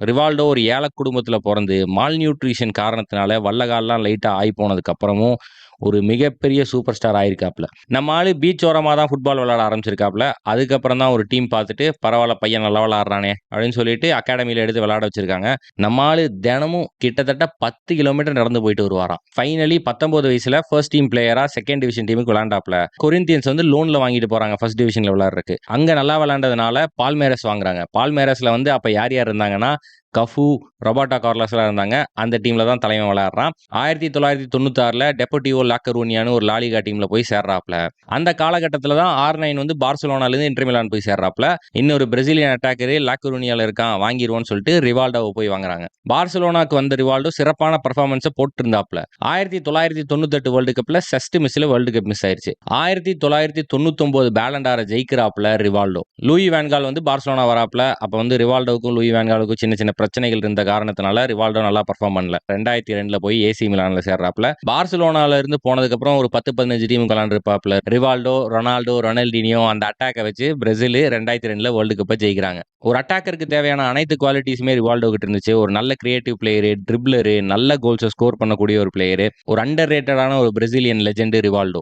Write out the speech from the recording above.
Rivaldo ஒரு ஏழை குடும்பத்தில பொறந்து, மால் நியூட்ரிஷன் காரணத்தினால வல்லகால்லாம் லைட்டா ஆயி போனதுக்கு அப்புறமும், ஒரு மிகப்பெரிய சூப்பர் ஸ்டார் ஆயிருக்காப்ல. நம்ம ஆளு பீச் ஓரமா தான் ஃபுட்பால் விளையாட ஆரம்பிச்சிருக்காப்ல. அதுக்கப்புறம் தான் ஒரு டீம் பார்த்துட்டு, "பரவால்ல பையன் நல்லா விளையாடுறானே" அப்படின்னு சொல்லிட்டு அகாடமில எடுத்து விளையாட வச்சிருக்காங்க. நம்ம ஆளு தினமும் கிட்டத்தட்ட 10 கிலோமீட்டர் நடந்து போயிட்டு வருவாராம். ஃபைனலி 19 வயசுல ஃபர்ஸ்ட் டீம் பிளேயரா 2ண்ட் டிவிஷன் டீமுக்கு விளையாண்டாப்ல. கொரிந்தியன்ஸ் வந்து லோன்ல வாங்கிட்டு போறாங்க ஃபர்ஸ்ட் டிவிஷன்ல விளையாடுறதுக்கு. அங்க நல்லா விளையாண்டதுனால பால்மேரஸ் வாங்குறாங்க. பால்மேரஸ்ல வந்து அப்ப யார் யார் இருந்தாங்கன்னா, கஃபு, ரொபர்டோ கார்லோஸ்லாம் இருந்தாங்க. அந்த டீம்ல தான் தலைவன் விளையாடுறான். 1996ல டெபோர்டிவோ லா கரூனியான்னு ஒரு லாலிகா டீம்ல போய் சேர்றாப்ல. அந்த காலகட்டத்தில தான் R9 வந்து பார்சிலோனாலேருந்து இன்டர் மிலான் போய் சேர்றாப்ல. இன்னொரு பிரேசிலியன் அட்டாக்கரு லா கரூனியால இருக்கான் வாங்கிருவோம்னு சொல்லிட்டு ரிவால்டோவ போய் வாங்குறாங்க. பார்சிலோனாக்கு வந்த ரிவால்டோ சிறப்பான பெர்ஃபார்மன்ஸ போட்டிருந்தாப்ல. 1998 வேர்ல்டு கப்ல ஜஸ்ட் மிஸ்ல வேர்ல்டு கப் மிஸ் ஆயிருச்சு. 1999 பேலன் டார ஜெயிக்கிறாப்ல ரிவால்டோ. லூயி வான் கால் வந்து பார்சிலோனா வராப்ல. அப்ப வந்து ரிவால்டோவுக்கும் லூயி வான் காலுக்கும் சின்ன சின்ன பிரச்சனைகள் இருந்த காரணத்தினால ரிவால்டோ நல்லா பெர்ஃபார்ம் பண்ணல. 2002ல போய் ஏசி மிலான்ல சேர்றாப்ல. பார்சிலோனால இருந்து போனதுக்கு அப்புறம் ஒரு 10, 15 டீமுக்கு விளையாண்டுருப்பாப்ல. ரிவால்டோ, ரொனால்டோ, ரொனால்டினியோ அந்த அட்டாக்க வச்சு பிரேசில் 2002ல வேர்ல்டு கப்ப ஜெயிக்கிறாங்க. ஒரு அட்டாக்கருக்கு தேவையான அனைத்து குவாலிட்டிஸுமே ரிவால்டோ கிட்ட இருந்துச்சு. ஒரு நல்ல கிரியேட்டிவ் பிளேயரு, ட்ரிப்ளரு, நல்ல கோல்ஸ ஸ்கோர் பண்ணக்கூடிய ஒரு பிளேயரு, ஒரு அண்டர் ரேட்டடான ஒரு பிரேசிலியன் லெஜெண்ட் ரிவால்டோ.